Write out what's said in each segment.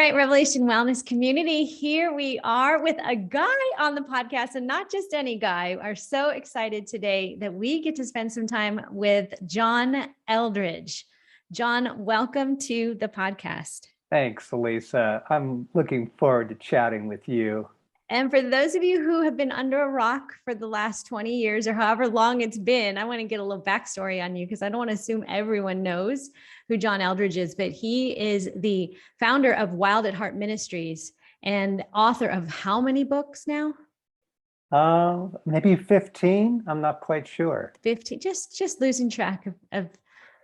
right, Revelation Wellness community. Here we are with a guy on the podcast, and not just any guy. We are so excited today that we get to spend some time with John Eldredge. John, welcome to the podcast. Thanks, Alisa. I'm looking forward to chatting with you. And for those of you who have been under a rock for the last 20 years or however long it's been, I want to get a little backstory on you because I don't want to assume everyone knows who John Eldredge is, but he is the founder of Wild at Heart Ministries and author of how many books now? Maybe 15. I'm not quite sure. 15, just losing track of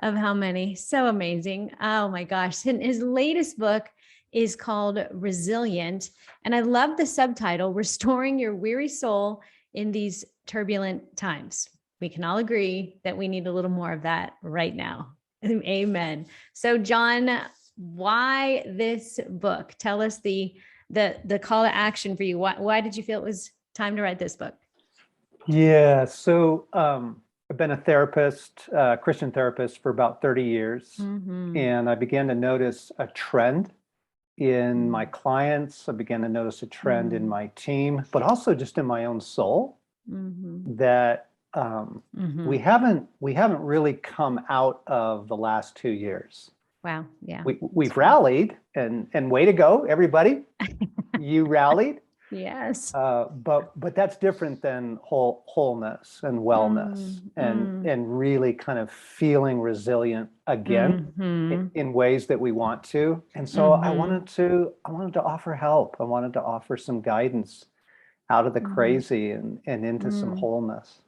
how many. So amazing. Oh my gosh. His latest book is called Resilient. And I love the subtitle, Restoring Your Weary Soul in These Turbulent Times. We can all agree that we need a little more of that right now. Amen. So John, why this book? Tell us the call to action for you. Why did you feel it was time to write this book? Yeah. So I've been a therapist, Christian therapist for about 30 years. Mm-hmm. And I began to notice a trend in my clients. I began to notice a trend in my team, but also just in my own soul, that we haven't really come out of the last 2 years. Wow. Yeah. We've rallied and way to go, everybody. You rallied. Yes. But that's different than wholeness and wellness and really kind of feeling resilient again in ways that we want to. And so I wanted to offer help. I wanted to offer some guidance out of the crazy and into some wholeness.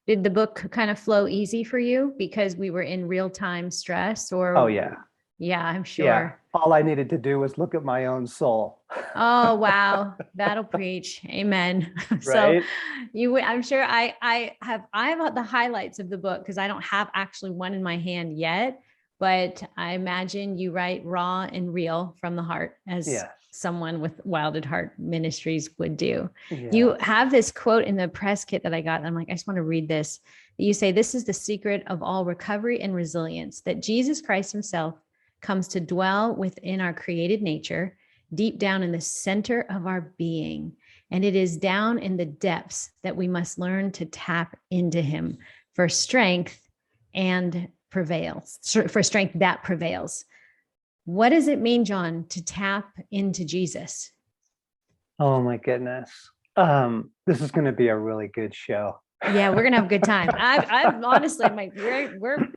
Did the book kind of flow easy for you because we were in real-time stress or? Oh yeah. Yeah, I'm sure. Yeah. All I needed to do was look at my own soul. Oh, wow. That'll preach. Amen. Right? So I'm sure I have the highlights of the book because I don't have actually one in my hand yet, but I imagine you write raw and real from the heart as someone with Wild at Heart Ministries would do. Yeah. You have this quote in the press kit that I got. And I'm like, I just want to read this. You say, this is the secret of all recovery and resilience, that Jesus Christ himself comes to dwell within our created nature, deep down in the center of our being. And it is down in the depths that we must learn to tap into him for strength that prevails. What does it mean, John, to tap into Jesus? Oh my goodness. This is going to be a really good show. Yeah, we're going to have a good time. I've honestly, I'm like, we're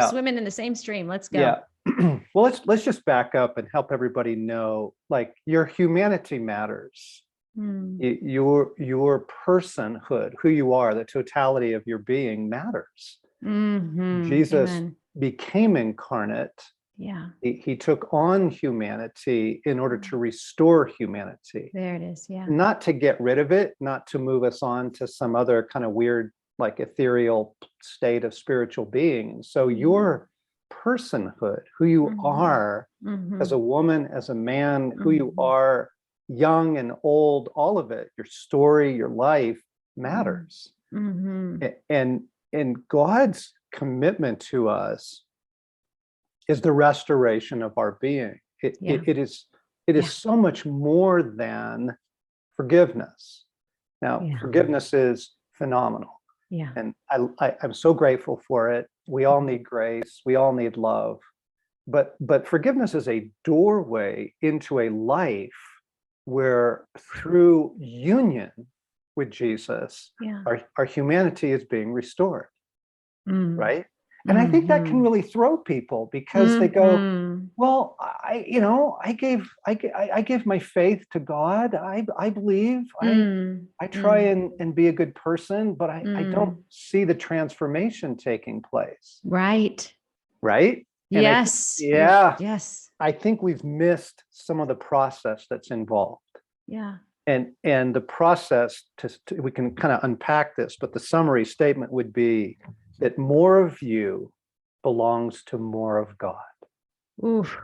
swimming in the same stream. Let's go. Yeah. Well, let's just back up and help everybody know, like, your humanity matters. Your personhood, who you are, the totality of your being matters. Jesus became incarnate. Yeah. He took on humanity in order to restore humanity. There it is. Yeah. Not to get rid of it, not to move us on to some other kind of weird, like ethereal state of spiritual being. And so your personhood, who you are as a woman, as a man, who you are, young and old, all of it, your story, your life matters. And God's commitment to us is the restoration of our being. It is so much more than forgiveness. Now, forgiveness is phenomenal. Yeah. And I'm so grateful for it. We all need grace. We all need love. But forgiveness is a doorway into a life where, through union with Jesus, our humanity is being restored. Right? And I think that can really throw people because they go, well, I give my faith to God. I believe. I try and be a good person, but I don't see the transformation taking place. Right. Right? And yes. Yes. I think we've missed some of the process that's involved. Yeah. And the process, we can kind of unpack this, but the summary statement would be that more of you belongs to more of God. Oof.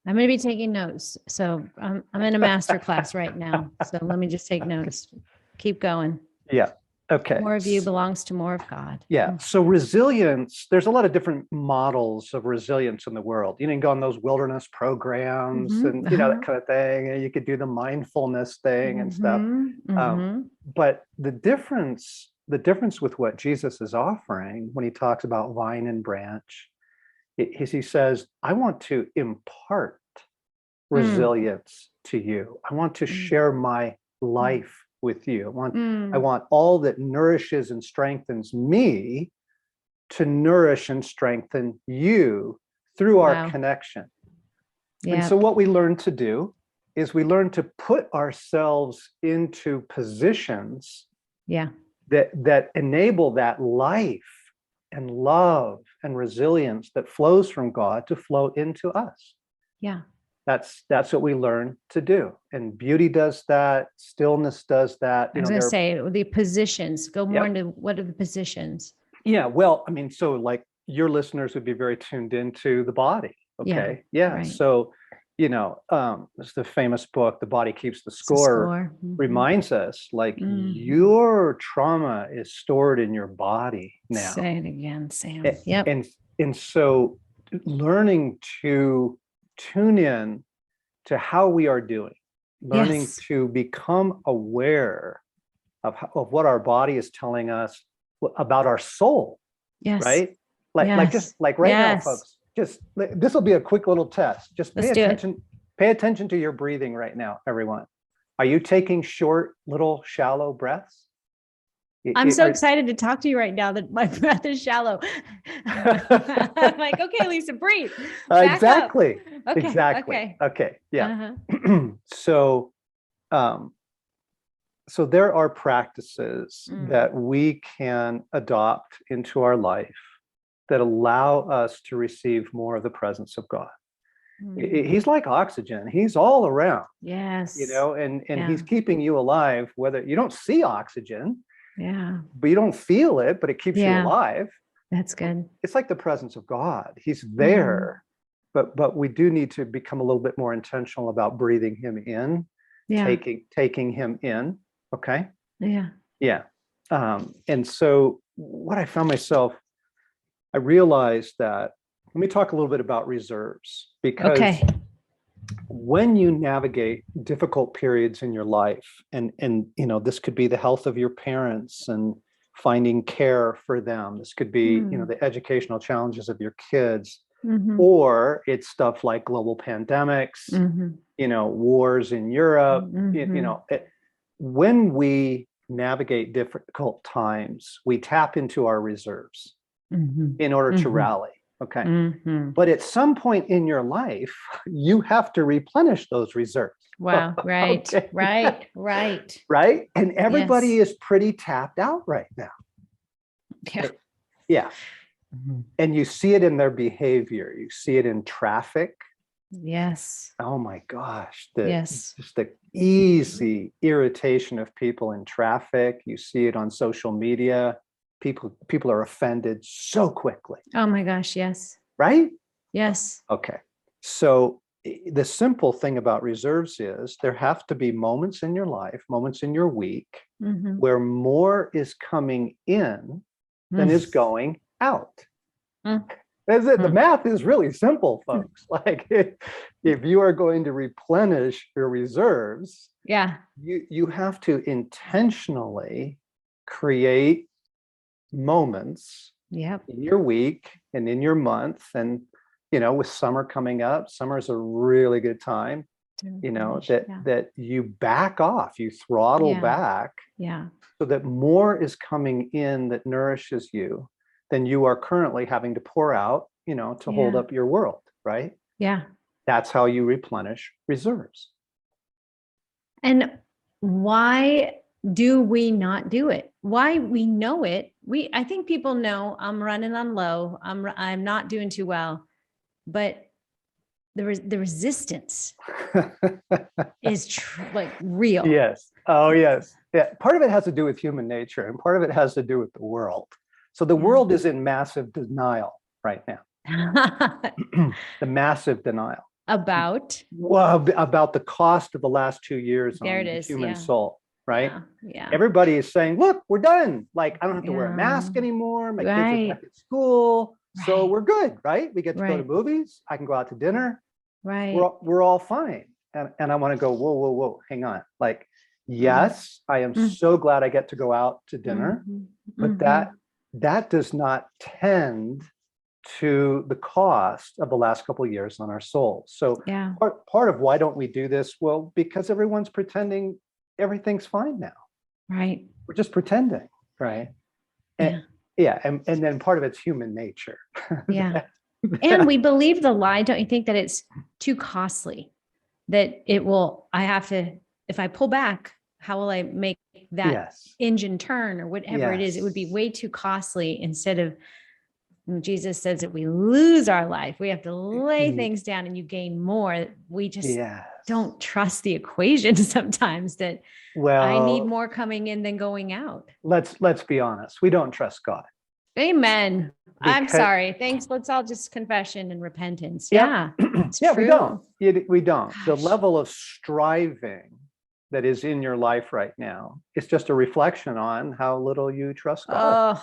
I'm going to be taking notes. So I'm in a master class right now. So let me just take notes. Keep going. Yeah. Okay. More of you belongs to more of God. Yeah. So resilience, there's a lot of different models of resilience in the world. You can go on those wilderness programs and, that kind of thing. And you could do the mindfulness thing and stuff. But the difference with what Jesus is offering when he talks about vine and branch is he says, I want to impart resilience to you. I want to share my life with you. I want all that nourishes and strengthens me to nourish and strengthen you through our connection. Yep. And so what we learn to do is we learn to put ourselves into positions that enable that life and love and resilience that flows from God to flow into us. Yeah. That's what we learn to do. And beauty does that. Stillness does that. I was going to say the positions, go more into what are the positions? Yeah. Well, I mean, so like your listeners would be very tuned into the body. Okay. Yeah. Right. So, it's the famous book, The Body Keeps the Score, reminds us like your trauma is stored in your body now. Say it again, Sam. And so learning to tune in to how we are doing, learning to become aware of what our body is telling us about our soul. Yes. Right? Like right now, folks, this will be a quick little test. Just pay attention to your breathing right now, everyone. Are you taking short, little, shallow breaths? I'm so excited to talk to you right now that my breath is shallow. I'm like, okay, Lisa, breathe. Exactly. Okay. Yeah. So there are practices that we can adopt into our life that allow us to receive more of the presence of God. He's like oxygen. He's all around. Yes. And he's keeping you alive, whether you don't see oxygen. Yeah. But you don't feel it, but it keeps you alive. That's good. It's like the presence of God. He's there, but we do need to become a little bit more intentional about breathing him in, taking him in. Okay. Yeah. Yeah. And so what I found myself, I realized that, let me talk a little bit about reserves, because when you navigate difficult periods in your life, and this could be the health of your parents and finding care for them. This could be, the educational challenges of your kids, or it's stuff like global pandemics, wars in Europe, when we navigate difficult times, we tap into our reserves in order to rally. Okay. But at some point in your life, you have to replenish those reserves. Wow. Right. Okay. Right. Right. And everybody is pretty tapped out right now. Yeah. Yeah. And you see it in their behavior. You see it in traffic. Yes. Oh my gosh. Just the easy irritation of people in traffic. You see it on social media. People are offended so quickly. Oh my gosh, yes. Right? Yes. Okay. So the simple thing about reserves is there have to be moments in your life, moments in your week, where more is coming in than is going out. The math is really simple, folks. Like if you are going to replenish your reserves, you have to intentionally create moments in your week and in your month. And with summer coming up, summer is a really good time that you back off, you throttle back, so that more is coming in that nourishes you than you are currently having to pour out to hold up your world. Right? That's how you replenish reserves. And why do we not do it? Why? We know it. I think people know I'm running on low. I'm not doing too well, but the resistance is like real. Yes. Oh, yes. Yeah. Part of it has to do with human nature, and part of it has to do with the world. So the world is in massive denial right now. The massive denial about the cost of the last 2 years on the human soul. right? Yeah. Everybody is saying, look, we're done. Like, I don't have to wear a mask anymore. My kids are back at school. So we're good, right? We get to go to movies. I can go out to dinner. Right. We're all fine. And I want to go, whoa, hang on. Like, yes, I am so glad I get to go out to dinner, but that does not tend to the cost of the last couple of years on our souls. So part of why don't we do this? Well, because everyone's pretending everything's fine now. Right. We're just pretending, right? And and then part of it's human nature. Yeah. And we believe the lie, don't you think, that it's too costly, that it will, I have to, if I pull back, how will I make that engine turn or whatever it is? It would be way too costly. Instead of, Jesus says that we lose our life, we have to lay things down and you gain more. We just don't trust the equation sometimes, that I need more coming in than going out. Let's be honest. We don't trust God. Amen. I'm sorry. Thanks. Let's all just confession and repentance. True. We don't. Gosh. The level of striving that is in your life right now is just a reflection on how little you trust God.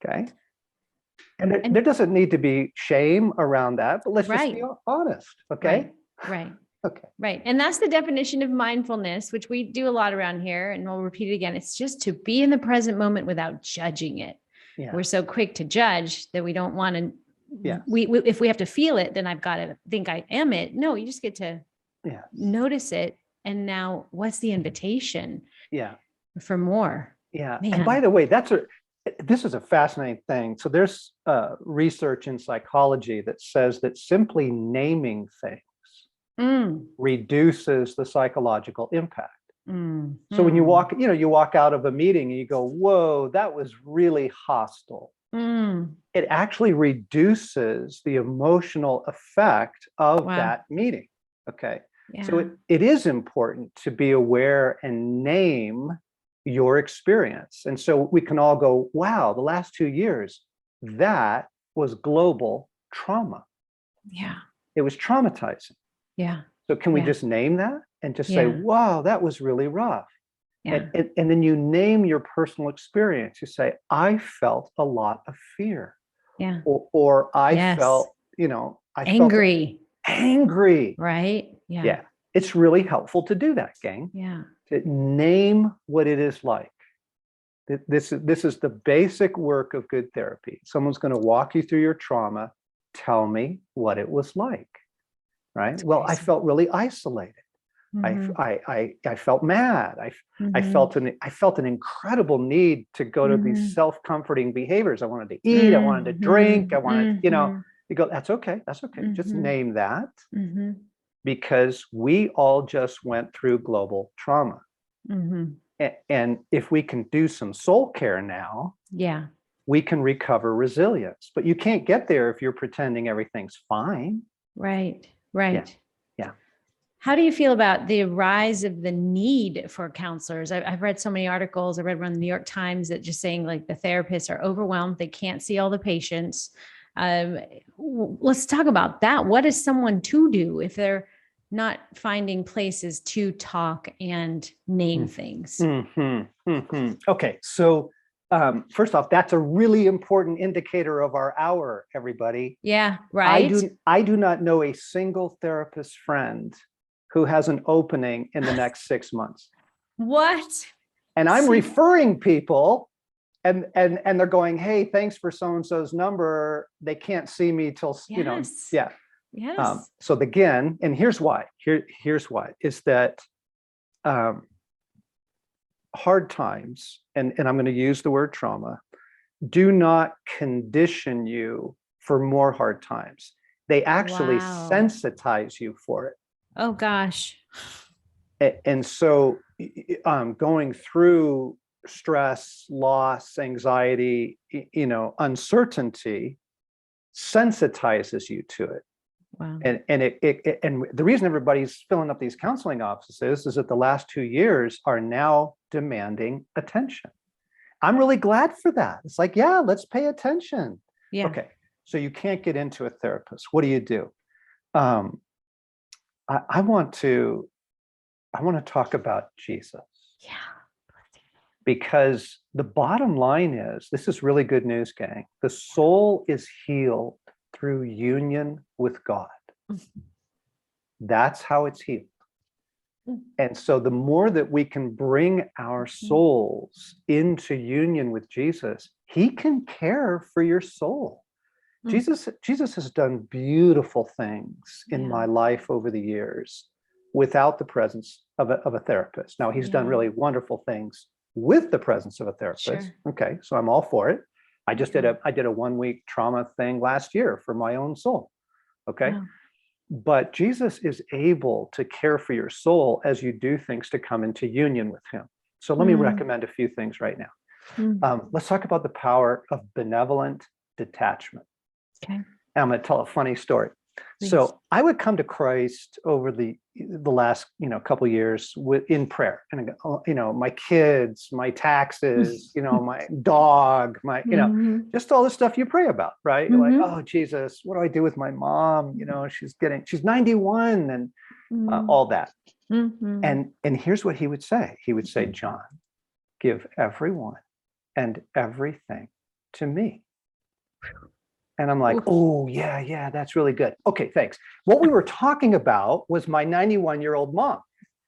Okay. And there doesn't need to be shame around that, but let's just be honest. Okay. Right. Okay. Right. And that's the definition of mindfulness, which we do a lot around here. And we'll repeat it again. It's just to be in the present moment without judging it. Yeah. We're so quick to judge that we don't want to, we if we have to feel it, then I've got to think I am it. No, you just get to notice it. And now what's the invitation? For more. Yeah. Man. And by the way, this is a fascinating thing. So there's research in psychology that says that simply naming things reduces the psychological impact. So when you walk out of a meeting and you go, whoa, that was really hostile. It actually reduces the emotional effect of that meeting. Okay. Yeah. So it is important to be aware and name your experience. And so we can all go, wow, the last 2 years, that was global trauma. Yeah. It was traumatizing. Yeah. So can we just name that and just say, wow, that was really rough. Yeah. And then you name your personal experience. You say, I felt a lot of fear. Yeah. Or I felt, I angry. Felt angry. Right. Yeah. Yeah. It's really helpful to do that, gang. Yeah. To name what it is like. This is the basic work of good therapy. Someone's going to walk you through your trauma. Tell me what it was like. Right. Well, I felt really isolated. I felt mad. I felt an incredible need to go to these self-comforting behaviors. I wanted to eat. I wanted to drink. I wanted, you go, that's okay. That's okay. Just name that. Because we all just went through global trauma. And if we can do some soul care now, we can recover resilience. But you can't get there if you're pretending everything's fine. Right. Yeah. How do you feel about the rise of the need for counselors? I've read so many articles. I read one in the New York Times that just saying like the therapists are overwhelmed. They can't see all the patients. Let's talk about that. What is someone to do if they're not finding places to talk and name things? Okay. So first off, that's a really important indicator of our hour, everybody. Yeah, right. I do not know a single therapist friend who has an opening in the next 6 months. What? And I'm referring people and they're going, hey, thanks for so-and-so's number. They can't see me till, Yes. So again, and here's why, here's why, is that hard times, and I'm going to use the word trauma, do not condition you for more hard times. They actually sensitize you for it. Oh, gosh. And so going through stress, loss, anxiety, uncertainty sensitizes you to it. Wow. And and the reason everybody's filling up these counseling offices is that the last 2 years are now demanding attention. I'm really glad for that. It's like, let's pay attention. Yeah. Okay. So you can't get into a therapist. What do? I want to talk about Jesus. Yeah. Because the bottom line is, this is really good news, gang. The soul is healed through union with God. That's how it's healed. And so the more that we can bring our souls into union with Jesus, he can care for your soul. Jesus has done beautiful things in my life over the years without the presence of a therapist. Now, he's done really wonderful things with the presence of a therapist. Sure. Okay, so I'm all for it. I did a 1 week trauma thing last year for my own soul. Okay. Wow. But Jesus is able to care for your soul as you do things to come into union with him. So let me recommend a few things right now. Let's talk about the power of benevolent detachment. Okay. And I'm going to tell a funny story. Please. So I would come to Christ over the last couple of years in prayer, and my kids, my taxes, my dog, my just all the stuff you pray about, right? You're like, oh Jesus, what do I do with my mom? She's 91 and all that. And here's what he would say. He would say, John, give everyone and everything to me. And I'm like, oh, yeah, that's really good. Okay, thanks. What we were talking about was my 91-year-old mom.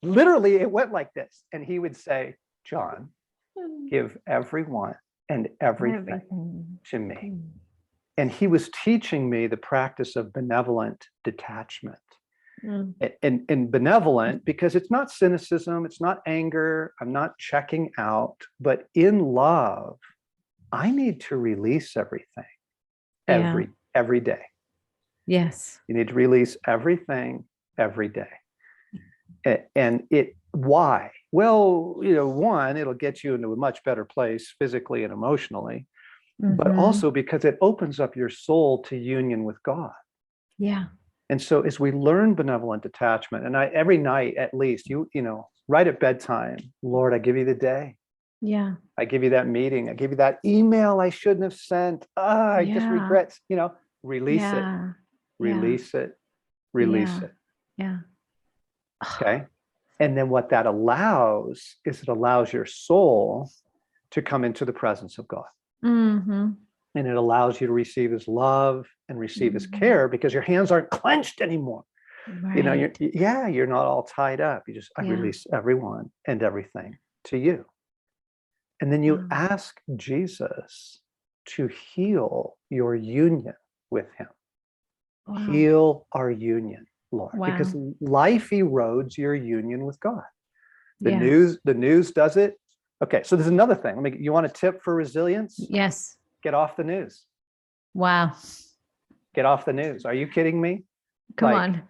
Literally, it went like this. And he would say, John, give everyone and everything to me. And he was teaching me the practice of benevolent detachment. And benevolent, because it's not cynicism, it's not anger, I'm not checking out, but in love, I need to release everything. Every day. Yes. You need to release everything every day. And why? Well, one, it'll get you into a much better place physically and emotionally, but also because it opens up your soul to union with God. Yeah. And so as we learn benevolent detachment, and every night at least, right at bedtime, Lord, I give you the day. Yeah. I give you that meeting. I give you that email I shouldn't have sent. I just regret, release it, release it, release it. Yeah. Okay. And then what that allows is it allows your soul to come into the presence of God. And it allows you to receive his love and receive his care because your hands aren't clenched anymore. Right. You're not all tied up. I release everyone and everything to you. And then you ask Jesus to heal your union with him. Wow. Heal our union, Lord, because life erodes your union with God. The news does it. Okay, so there's another thing. You want a tip for resilience? Yes. Get off the news. Wow. Get off the news. Are you kidding me? Come on.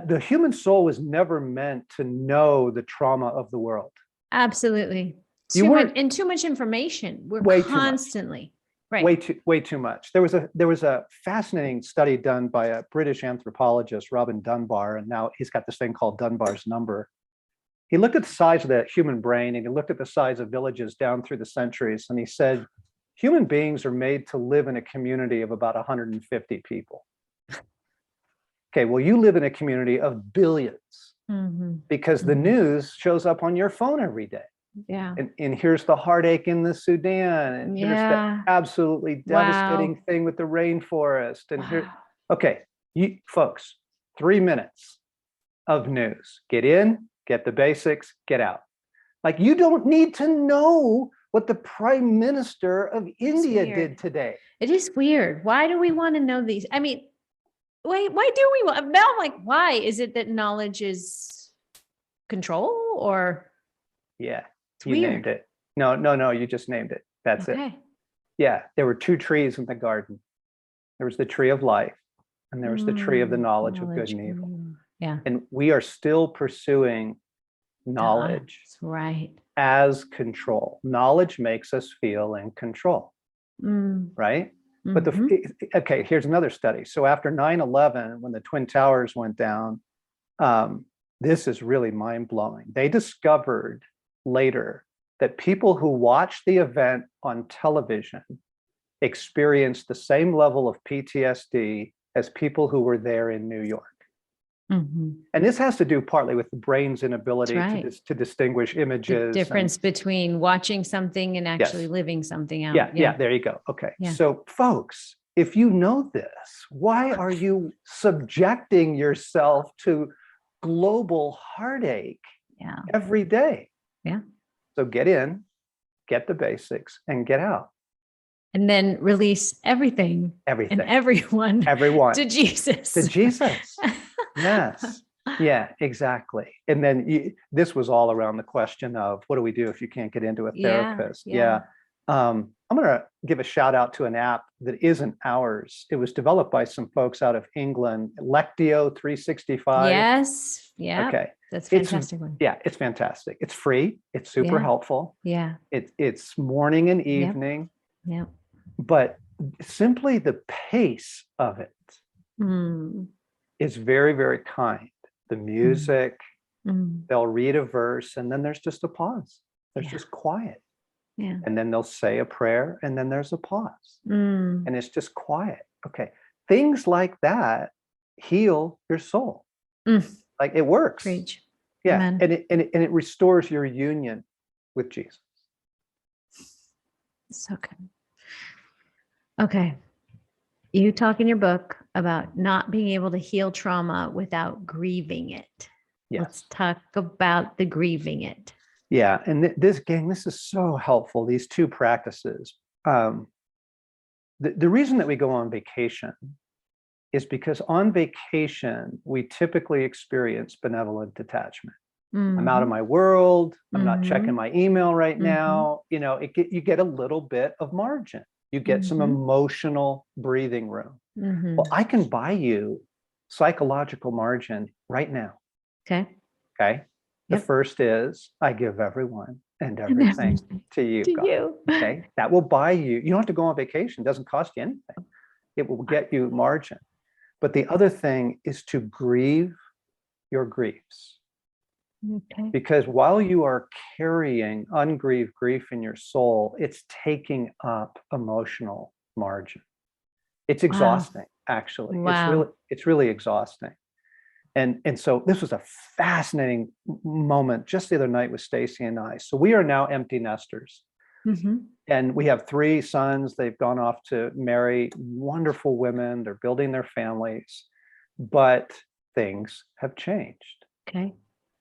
The human soul was never meant to know the trauma of the world. Absolutely. Too much information. We're constantly way too much. There was a fascinating study done by a British anthropologist, Robin Dunbar, and now he's got this thing called Dunbar's number. He looked at the size of the human brain and he looked at the size of villages down through the centuries, and he said, human beings are made to live in a community of about 150 people. Okay, well, you live in a community of billions because the news shows up on your phone every day. Yeah. And here's the heartache in the Sudan, and here's the absolutely devastating thing with the rainforest. And okay, you folks, 3 minutes of news. Get in, get the basics, get out. Like, you don't need to know what the Prime Minister of India did today. It is weird. Why do we want to know these? I mean, why do we want? Now I'm like, why? Is it that knowledge is control or? Yeah. You named it. No, you just named it. That's it. Yeah, there were 2 trees in the garden. There was the tree of life, and there was the tree of the knowledge of good and evil. Yeah. And we are still pursuing knowledge as control. Knowledge makes us feel in control, right? But okay, here's another study. So after 9/11, when the Twin Towers went down, this is really mind-blowing. They discovered later that people who watched the event on television experienced the same level of PTSD as people who were there in New York. And this has to do partly with the brain's inability to distinguish images. The difference between watching something and actually living something out. Yeah, there you go. Okay. Yeah. So folks, if you know this, why are you subjecting yourself to global heartache every day? Yeah. So get in, get the basics, and get out. And then release everything. And everyone to Jesus. To Jesus. Yes. Yeah, exactly. And then this was all around the question of what do we do if you can't get into a therapist? Yeah. I'm going to give a shout out to an app that isn't ours. It was developed by some folks out of England, Lectio 365. Yes. Yeah. Okay. That's fantastic one. Yeah, it's fantastic. It's free. It's super helpful. Yeah. It's morning and evening. Yeah. But simply the pace of it is very, very kind. The music, they'll read a verse, and then there's just a pause. There's just quiet. Yeah. And then they'll say a prayer, and then there's a pause. And it's just quiet. Okay. Things like that heal your soul. Like it works. Preach. Yeah. Amen. And it restores your union with Jesus. So good. Okay. You talk in your book about not being able to heal trauma without grieving it. Yes. Let's talk about the grieving it. Yeah. And this is so helpful. These two practices. The reason that we go on vacation is because on vacation, we typically experience benevolent attachment. I'm out of my world. I'm not checking my email right now. You know, you get a little bit of margin. You get some emotional breathing room. Well, I can buy you psychological margin right now. Okay. The first is I give everyone and everything to you. God. Okay. That will buy you. You don't have to go on vacation. It doesn't cost you anything. It will get you margin. But the other thing is to grieve your griefs. Okay. Because while you are carrying ungrieved grief in your soul, it's taking up emotional margin. It's exhausting, actually. Wow. It's really exhausting. And so this was a fascinating moment just the other night with Stacy and I. So we are now empty nesters. And we have 3 sons. They've gone off to marry wonderful women. They're building their families. But things have changed. Okay.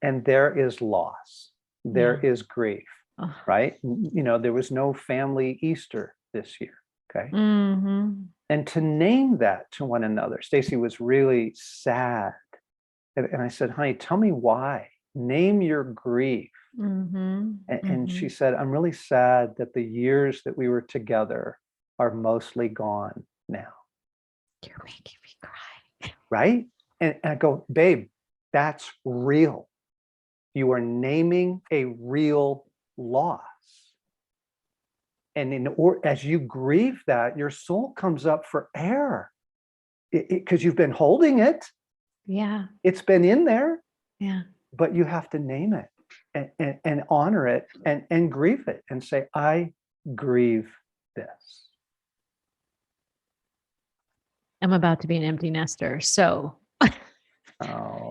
And there is loss. There is grief, right? You know, there was no family Easter this year. Okay. And to name that to one another, Stacy was really sad. And I said, honey, tell me why. Name your grief. And she said, I'm really sad that the years that we were together are mostly gone now. You're making me cry. Right? And I go, babe, that's real. You are naming a real loss. And as you grieve that, your soul comes up for air because you've been holding it. Yeah. It's been in there. Yeah. But you have to name it and honor it and grieve it and say, I grieve this. I'm about to be an empty nester. So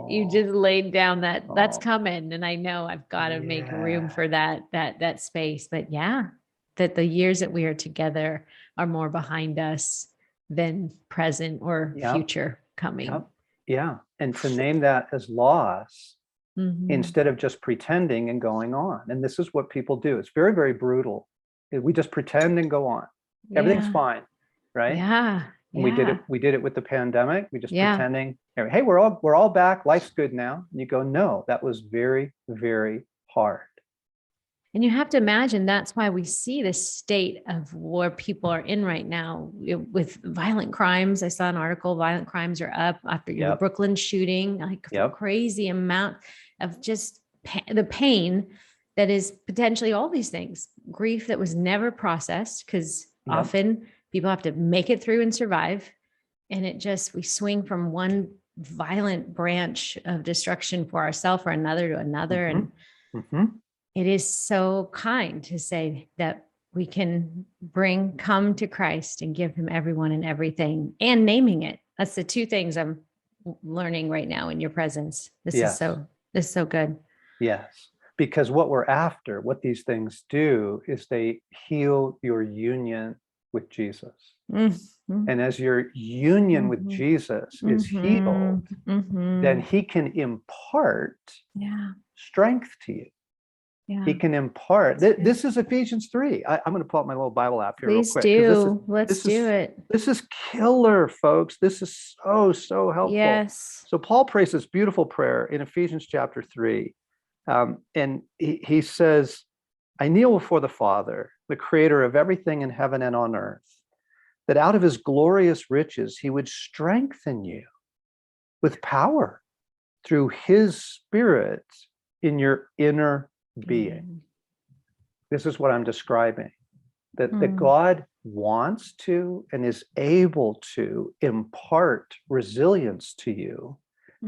you just laid down that's coming. And I know I've got to make room for that space. But that the years that we are together are more behind us than present or future coming. Yeah. And to name that as loss instead of just pretending and going on. And this is what people do. It's very, very brutal. We just pretend and go on. Everything's fine. Right. Yeah. And we did it with the pandemic. We just pretending, hey, we're all back. Life's good now. And you go, no, that was very, very hard. And you have to imagine that's why we see this state of where people are in right now with violent crimes. I saw an article, violent crimes are up after the Brooklyn shooting, like a crazy amount of just the pain that is potentially all these things, grief that was never processed because often people have to make it through and survive. And we swing from one violent branch of destruction for ourselves or another to another. And it is so kind to say that we can come to Christ and give him everyone and everything and naming it. That's the two things I'm learning right now in your presence. This Yes. is so good. Yes. Because what we're after, what these things do, is they heal your union with Jesus. Mm-hmm. And as your union with Jesus is healed, then he can impart strength to you. Yeah. He can impart. This is Ephesians 3. I'm going to pull up my little Bible app here real quick. Let's do it. This is killer, folks. This is so helpful. Yes. So Paul prays this beautiful prayer in Ephesians chapter 3. And he says, I kneel before the Father, the creator of everything in heaven and on earth, that out of his glorious riches, he would strengthen you with power through his Spirit in your inner being. This is what I'm describing, that God wants to and is able to impart resilience to you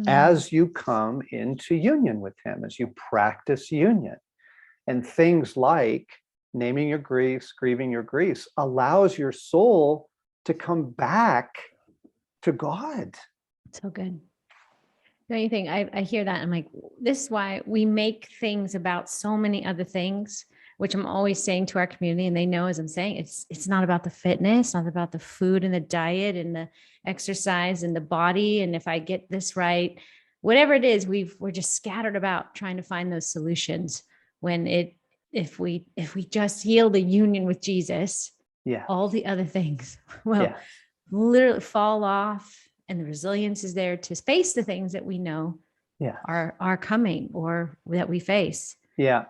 as you come into union with him, as you practice union. And things like naming your griefs, grieving your griefs, allows your soul to come back to God. So good. Don't you think? I hear that. I'm like, this is why we make things about so many other things, which I'm always saying to our community, and they know as I'm saying, it's not about the fitness, not about the food and the diet and the exercise and the body. And if I get this right, whatever it is, we're just scattered about trying to find those solutions. When if we just heal the union with Jesus, all the other things will literally fall off. And the resilience is there to face the things that we know are coming or that we face. Yeah.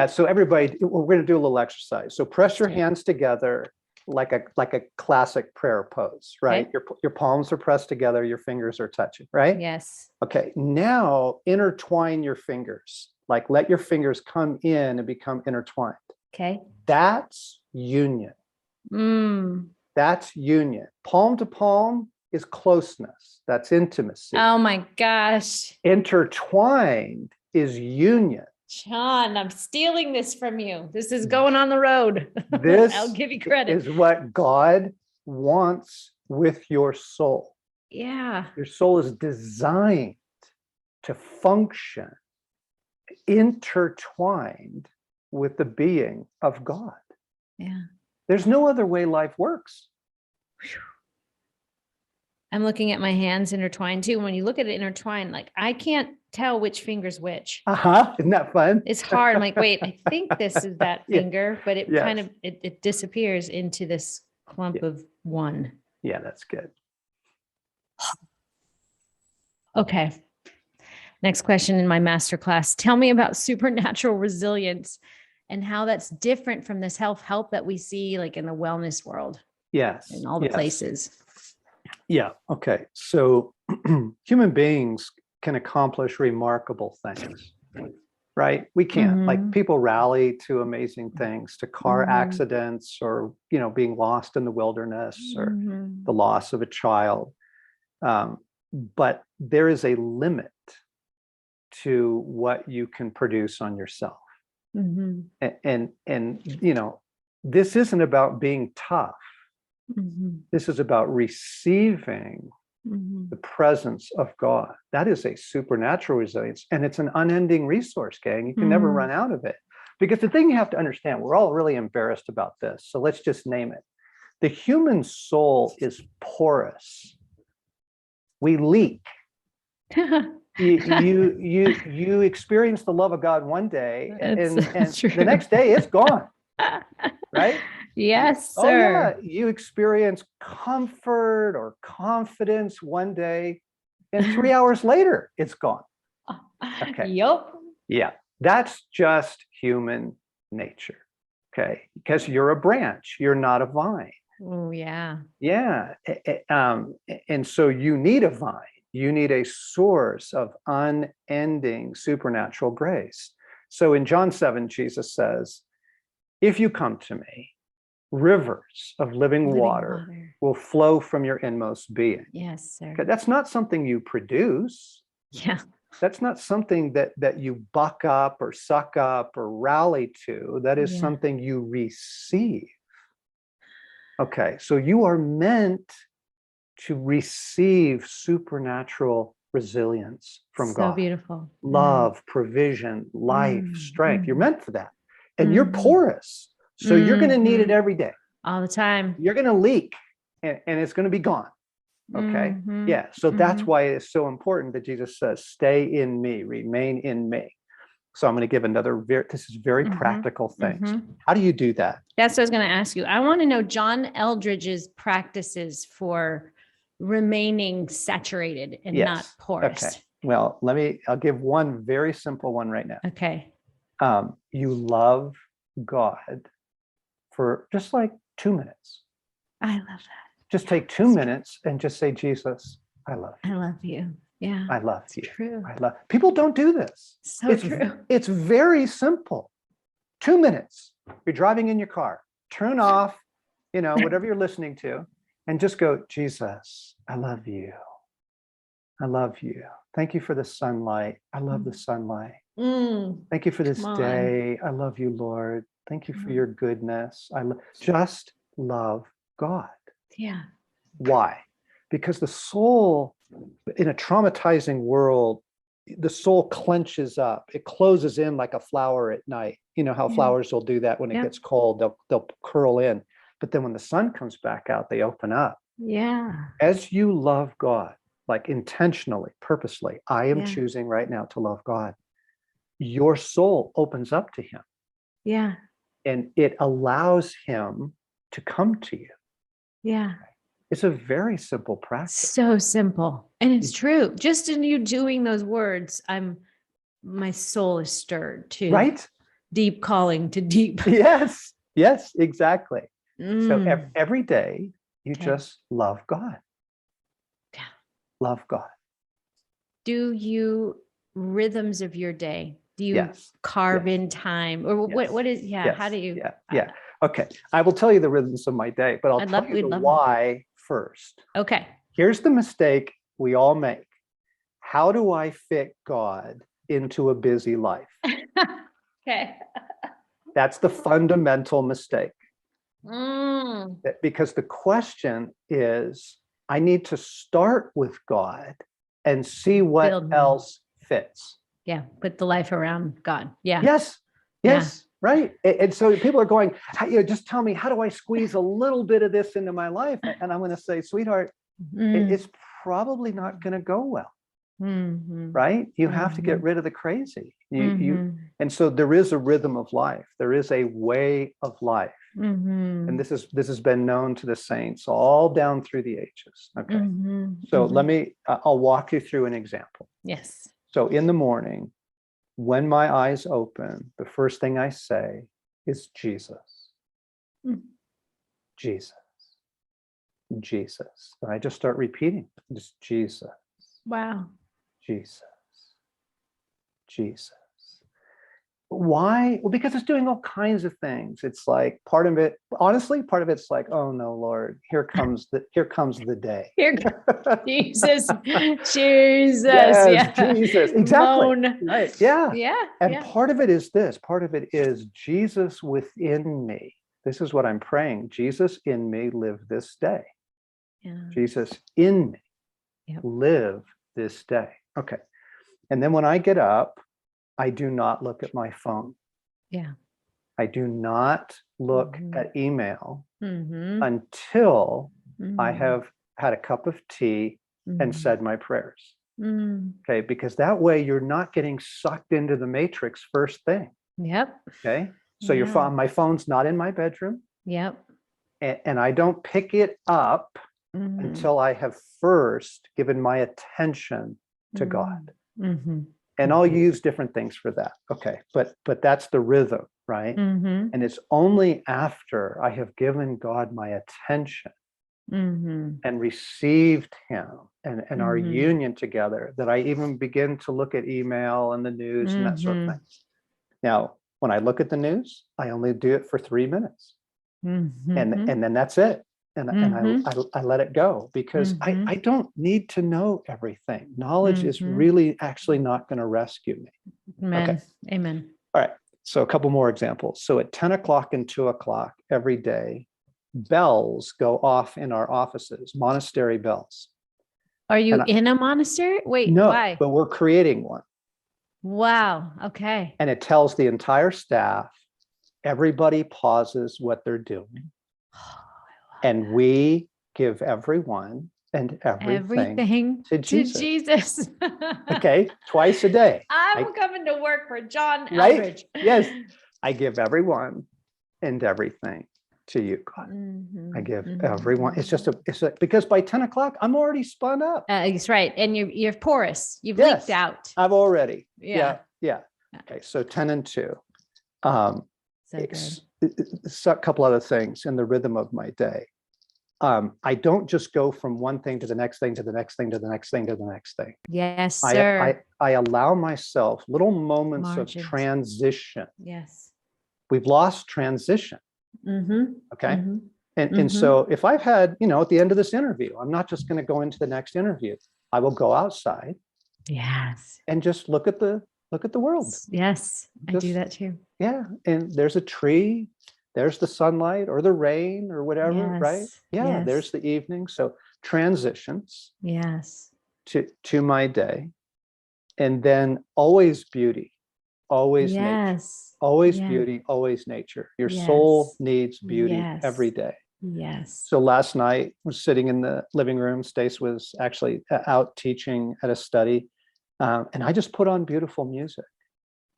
So everybody, we're going to do a little exercise. So press your hands together like a classic prayer pose, right? Okay. Your palms are pressed together, your fingers are touching, right? Yes. Okay. Now intertwine your fingers. Like let your fingers come in and become intertwined. Okay. That's union. That's union. Palm to palm is closeness. That's intimacy. Oh my gosh. Intertwined is union. John, I'm stealing this from you. This is going on the road. I'll give you credit. This is what God wants with your soul. Yeah. Your soul is designed to function intertwined with the being of God. Yeah. There's no other way life works. I'm looking at my hands intertwined too. When you look at it intertwined, like I can't tell which finger's which. Isn't that fun? It's hard. I'm like, wait, I think this is that finger, but it kind of, it disappears into this clump of one. Yeah, that's good. Okay. Next question in my masterclass. Tell me about supernatural resilience and how that's different from this self-help that we see like in the wellness world. Yes. In all the places. Yeah. Okay. So human beings can accomplish remarkable things, right? We can. Like people rally to amazing things, to car accidents or, being lost in the wilderness or the loss of a child. But there is a limit to what you can produce on yourself. And this isn't about being tough. This is about receiving the presence of God. That is a supernatural resilience, and it's an unending resource, gang. You can never run out of it. Because the thing you have to understand, we're all really embarrassed about this, so let's just name it. The human soul is porous. We leak. You experience the love of God one day, and the next day it's gone. Right? Yes, sir. Oh, yeah. You experience comfort or confidence one day, and 3 hours later, it's gone. Okay. Yep. Yeah. That's just human nature. Okay. Because you're a branch, you're not a vine. Oh, yeah. Yeah. And so you need a vine. You need a source of unending supernatural grace. So in John 7, Jesus says, if you come to me, rivers of living water will flow from your inmost being. Yes, sir. Okay, that's not something you produce. Yeah. That's not something that you buck up or suck up or rally to. That is something you receive. Okay, so you are meant to receive supernatural resilience from God. So beautiful. Love, provision, life, strength. You're meant for that. And you're Mm-hmm. porous. So you're going to need it every day. All the time. You're going to leak and it's going to be gone. Okay. Yeah. So that's why it's so important that Jesus says, stay in me, remain in me. So I'm going to give another, this is very practical things. How do you do that? That's what I was going to ask you. I want to know John Eldredge's practices for remaining saturated and not porous. Okay. Well, I'll give one very simple one right now. Okay. You love God for just like 2 minutes. I love that. Just take 2 minutes and just say, Jesus, I love you. I love you. Yeah. I love you. True. People don't do this. So true. It's very simple. 2 minutes. You're driving in your car. Turn off, whatever you're listening to, and just go, Jesus, I love you. I love you. Thank you for the sunlight. I love the sunlight. Thank you for this day. I love you, Lord. Thank you for your goodness. Just love God. Yeah. Why? Because the soul, in a traumatizing world, the soul clenches up. It closes in like a flower at night. You know how flowers will do that when it gets cold, they'll curl in. But then when the sun comes back out, they open up. Yeah. As you love God, like intentionally, purposely, I am choosing right now to love God. Your soul opens up to him. Yeah. And it allows him to come to you. Yeah. It's a very simple practice. So simple. And it's true. Just in you doing those words, my soul is stirred to right? Deep calling to deep. Yes, exactly. So every day you just love God. Yeah. Love God. Do you rhythms of your day? Do you carve in time or what is, how do you? Yeah. Okay. I will tell you the rhythms of my day, but I'll tell you the why first. Okay. Here's the mistake we all make. How do I fit God into a busy life? Okay. That's the fundamental mistake. Because the question is, I need to start with God and see what else fits. Yeah. Put the life around God. Yeah. Yes. Right. And so people are going, just tell me, how do I squeeze a little bit of this into my life? And I'm going to say, sweetheart, it's probably not going to go well. Right? You have to get rid of the crazy. And so there is a rhythm of life. There is a way of life. And this has been known to the saints all down through the ages. Okay. So I'll walk you through an example. Yes. So in the morning, when my eyes open, the first thing I say is Jesus. Jesus. Jesus. And I just start repeating, just Jesus. Wow. Jesus. Jesus. Why? Well, because it's doing all kinds of things. It's like part of it's like, oh no, Lord, here comes the day. Here, Jesus. Jesus. Yes, Jesus. Exactly. Right. Yeah. Yeah. And part of it is this. Part of it is Jesus within me. This is what I'm praying. Jesus in me, live this day. Yeah. Jesus in me, live this day. Okay. And then when I get up, I do not look at my phone. Yeah. I do not look at email until I have had a cup of tea and said my prayers. Okay. Because that way you're not getting sucked into the matrix first thing. Yep. Okay. So my phone's not in my bedroom. Yep. And I don't pick it up until I have first given my attention to God. And I'll use different things for that. Okay. But that's the rhythm, right? And it's only after I have given God my attention and received him and our union together that I even begin to look at email and the news and that sort of thing. Now, when I look at the news, I only do it for 3 minutes. And then that's it. And I let it go because I don't need to know everything. Knowledge is really actually not going to rescue me. Amen. Okay. Amen. All right. So a couple more examples. So at 10 o'clock and 2 o'clock every day, bells go off in our offices, monastery bells. Are you in a monastery? Wait, no, why? But we're creating one. Wow. Okay. And it tells the entire staff, everybody pauses what they're doing. And we give everyone and everything to Jesus. Okay. Twice a day. I'm coming to work for John Eldredge. Right? Yes. I give everyone and everything to you, God. I give everyone. It's because by 10 o'clock, I'm already spun up. That's right. And you're porous. You've leaked out. I've already. Yeah. Okay. So 10 and 2. So a couple other things in the rhythm of my day. I don't just go from one thing to the next thing, to the next thing, to the next thing, to the next thing. Yes, sir. I allow myself little moments of transition. Yes. We've lost transition. Okay. And Mm-hmm. so if I've had, at the end of this interview, I'm not just going to go into the next interview. I will go outside. Yes. And just look at the world. Yes. I do that too. Yeah. And there's a tree, there's the sunlight or the rain or whatever, right? Yeah. Yes. There's the evening. So transitions. Yes. To my day. And then always beauty, always nature, always beauty, always nature. Your soul needs beauty every day. Yes. So last night I was sitting in the living room. Stace was actually out teaching at a study. And I just put on beautiful music.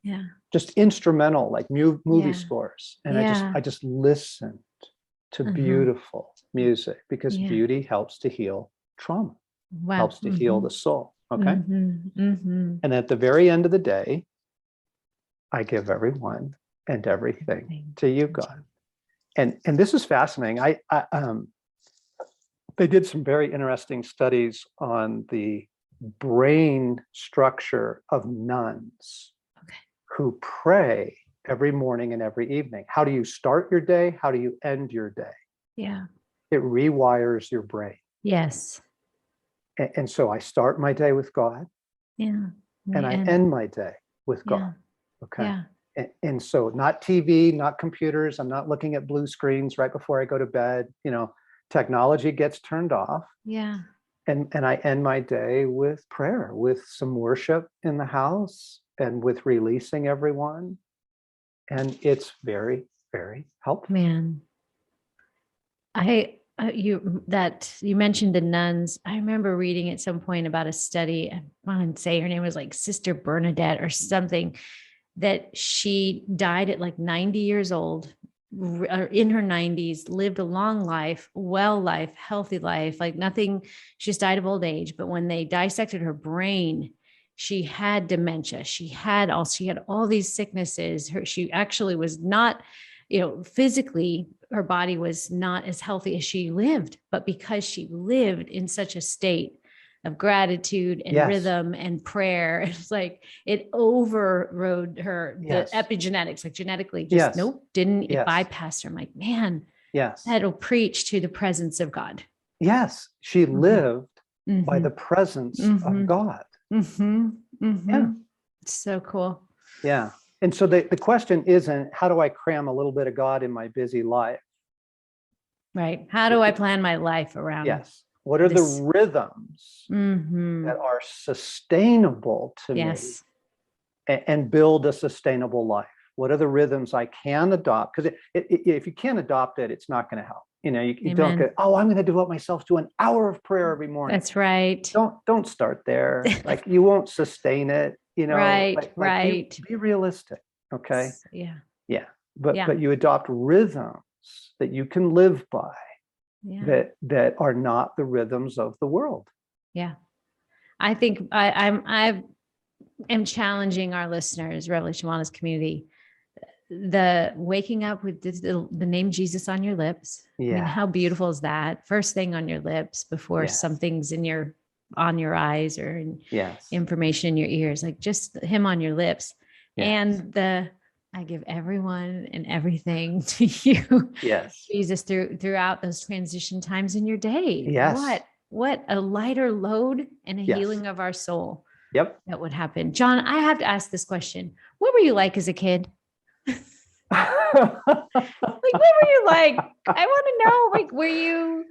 Yeah. Just instrumental, like movie scores. And I just listened to beautiful music because beauty helps to heal trauma, helps to heal the soul. Okay. And at the very end of the day, I give everyone and everything to you, God. And this is fascinating. They did some very interesting studies on the brain structure of nuns who pray every morning and every evening. How do you start your day? How do you end your day? Yeah. It rewires your brain. Yes. And so I start my day with God. Yeah. And I end my day with God. Okay. Yeah. And so not TV, not computers. I'm not looking at blue screens right before I go to bed. Technology gets turned off. Yeah. And I end my day with prayer, with some worship in the house and with releasing everyone. And it's very, very helpful. Man. You mentioned the nuns. I remember reading at some point about a study. I want to say her name was like Sister Bernadette or something, that she died at like 90 years old, in her 90s, lived a long life, healthy life, like nothing. She just died of old age. But when they dissected her brain, she had dementia. She had all these sicknesses. She actually was not, physically, her body was not as healthy as she lived, but because she lived in such a state of gratitude and rhythm and prayer, it's like it overrode her, the epigenetics, like genetically just it bypassed her. I'm like, man, that'll preach to the presence of God. Yes. She lived by the presence of God. Yeah. It's so cool. Yeah. And so the question isn't, how do I cram a little bit of God in my busy life? Right. How do I plan my life around? Yes. What are the rhythms that are sustainable to me and build a sustainable life? What are the rhythms I can adopt? Because if you can't adopt it, it's not going to help. You don't get, I'm going to devote myself to an hour of prayer every morning. That's right. Don't start there. Like you won't sustain it. Right. Be realistic. Okay. Yeah. But you adopt rhythms that you can live by. That are not the rhythms of the world. Yeah. I think I am challenging our listeners, Revelation Wellness community, the waking up with the name Jesus on your lips. Yeah. I mean, how beautiful is that? First thing on your lips before something's on your eyes or information in your ears, like just him on your lips. And I give everyone and everything to you. Yes. Jesus, throughout those transition times in your day. Yes. What a lighter load and a healing of our soul. Yep. That would happen. John, I have to ask this question. What were you like as a kid? Like, what were you like? I want to know, like, were you,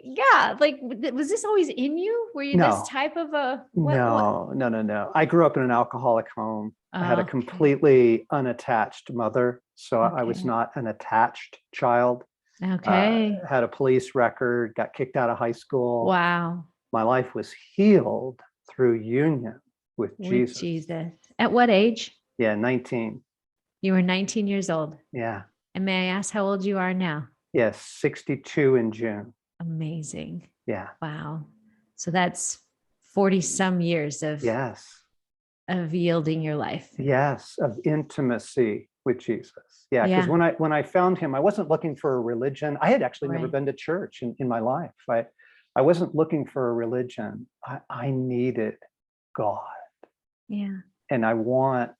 yeah, like, was this always in you? Were you this type of a, No. I grew up in an alcoholic home. I had a completely unattached mother. So I was not an attached child. Okay. Had a police record, got kicked out of high school. Wow. My life was healed through union with Jesus. At what age? Yeah, 19. You were 19 years old. Yeah. And may I ask how old you are now? Yes, 62 in June. Amazing. Yeah. Wow. So that's 40 some years of yielding your life. Yes, of intimacy with Jesus. Yeah, because when I found him, I wasn't looking for a religion. I had actually never been to church in my life. I wasn't looking for a religion. I needed God. Yeah. And I want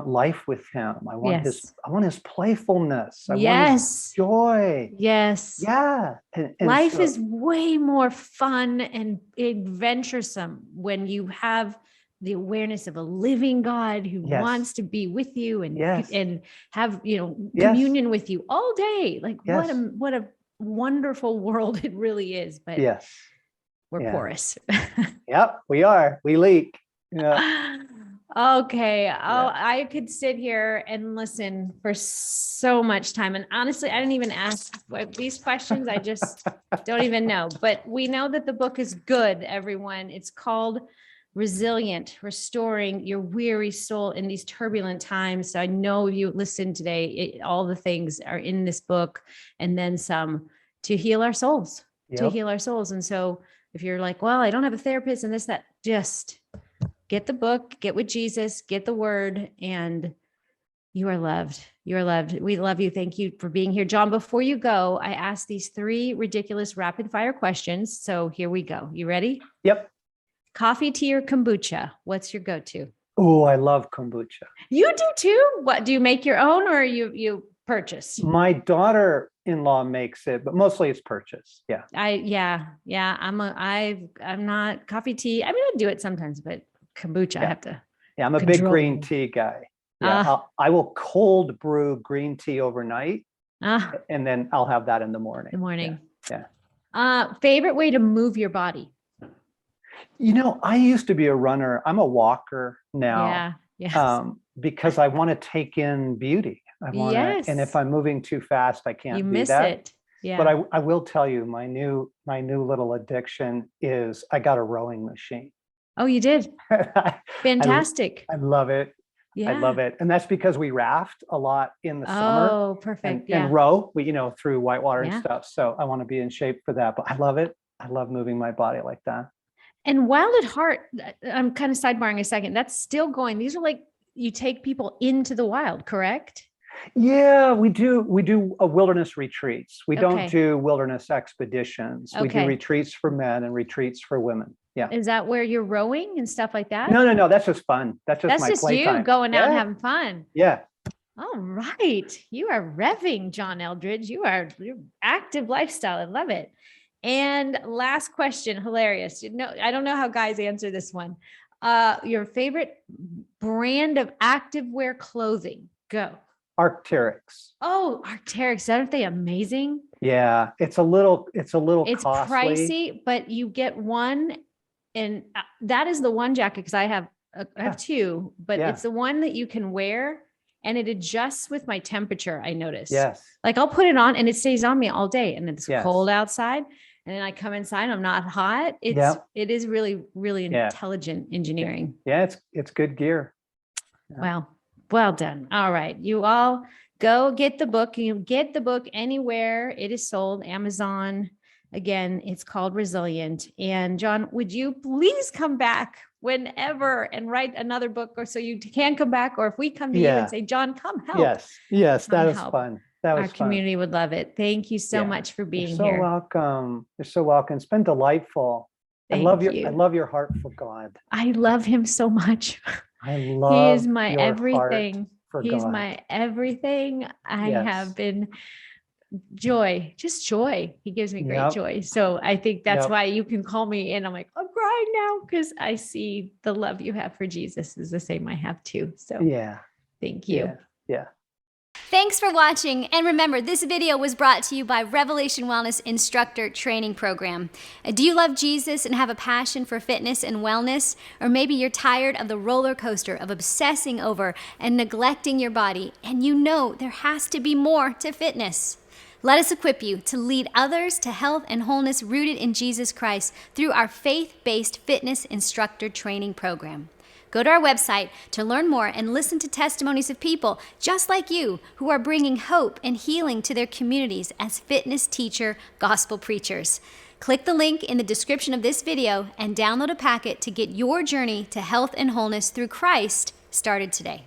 life with him. I want his playfulness. I want his joy. Yes. Yeah. And life is way more fun and adventuresome when you have the awareness of a living God who wants to be with you and have, communion with you all day. Like what a wonderful world it really is. But we're porous. Yep, we are. We leak. Yeah. Okay. I could sit here and listen for so much time. And honestly, I didn't even ask these questions. I just don't even know. But we know that the book is good, everyone. It's called Resilient, Restoring Your Weary Soul in These Turbulent Times. So I know you listened today. All the things are in this book and then some to heal our souls, And so if you're like, well, I don't have a therapist and this, that, just get the book, get with Jesus, get the word, and you are loved. You are loved. We love you. Thank you for being here. John, before you go, I asked these 3 ridiculous rapid fire questions. So here we go. You ready? Yep. Coffee, tea, or kombucha? What's your go-to? Oh, I love kombucha. You do too? What, do you make your own or you purchase? My daughter-in-law makes it, but mostly it's purchase. Yeah. I'm not coffee, tea. I mean, I do it sometimes, but kombucha, I have to. Yeah, I'm a big green tea guy. Yeah, I will cold brew green tea overnight, and then I'll have that in the morning. Yeah. Favorite way to move your body? I used to be a runner. I'm a walker now. Because I want to take in beauty. I want to, and if I'm moving too fast, I can't. You miss it. Yeah. But I will tell you, my new little addiction is I got a rowing machine. Oh, you did? Fantastic. I love it. Yeah. I love it. And that's because we raft a lot in the summer. Oh, perfect. And row, through whitewater and stuff. So I want to be in shape for that. But I love it. I love moving my body like that. And Wild at Heart, I'm kind of sidebarring a second. That's still going. These are like, you take people into the wild, correct? Yeah, we do wilderness retreats. We don't do wilderness expeditions. We do retreats for men and retreats for women. Yeah. Is that where you're rowing and stuff like that? No. That's just fun. That's my playtime. You going out and having fun. Yeah. All right. You are revving, John Eldredge. You're active lifestyle. I love it. And last question, hilarious. I don't know how guys answer this one. Your favorite brand of activewear clothing? Go. Arc'teryx. Oh, Arc'teryx. Aren't they amazing? Yeah, it's a little costly. Pricey, but you get one, and that is the one jacket because I have 2, but it's the one that you can wear and it adjusts with my temperature. I notice. Yes. Like I'll put it on and it stays on me all day, and it's cold outside. And then I come inside, I'm not hot. It is really, really intelligent engineering. Yeah, it's good gear. Yeah. Well done. All right. You all go get the book. You get the book anywhere it is sold. Amazon. Again, it's called Resilient. And John, would you please come back whenever and write another book, or so you can come back, or if we come to you and say, John, come help. Yes, that was fun. Our community would love it. Thank you so much for being here. You're so welcome. You're so welcome. It's been delightful. I love your heart for God. I love him so much. He is my everything. He's my everything. I have been just joy. He gives me great joy. So I think that's why you can call me and I'm like, I'm crying now because I see the love you have for Jesus is the same I have too. So thank you. Yeah. Thanks for watching, and remember, this video was brought to you by Revelation Wellness Instructor Training Program. Do you love Jesus and have a passion for fitness and wellness? Or maybe you're tired of the roller coaster of obsessing over and neglecting your body, and you know there has to be more to fitness. Let us equip you to lead others to health and wholeness rooted in Jesus Christ through our faith-based fitness instructor training program. Go to our website to learn more and listen to testimonies of people just like you who are bringing hope and healing to their communities as fitness teacher gospel preachers. Click the link in the description of this video and download a packet to get your journey to health and wholeness through Christ started today.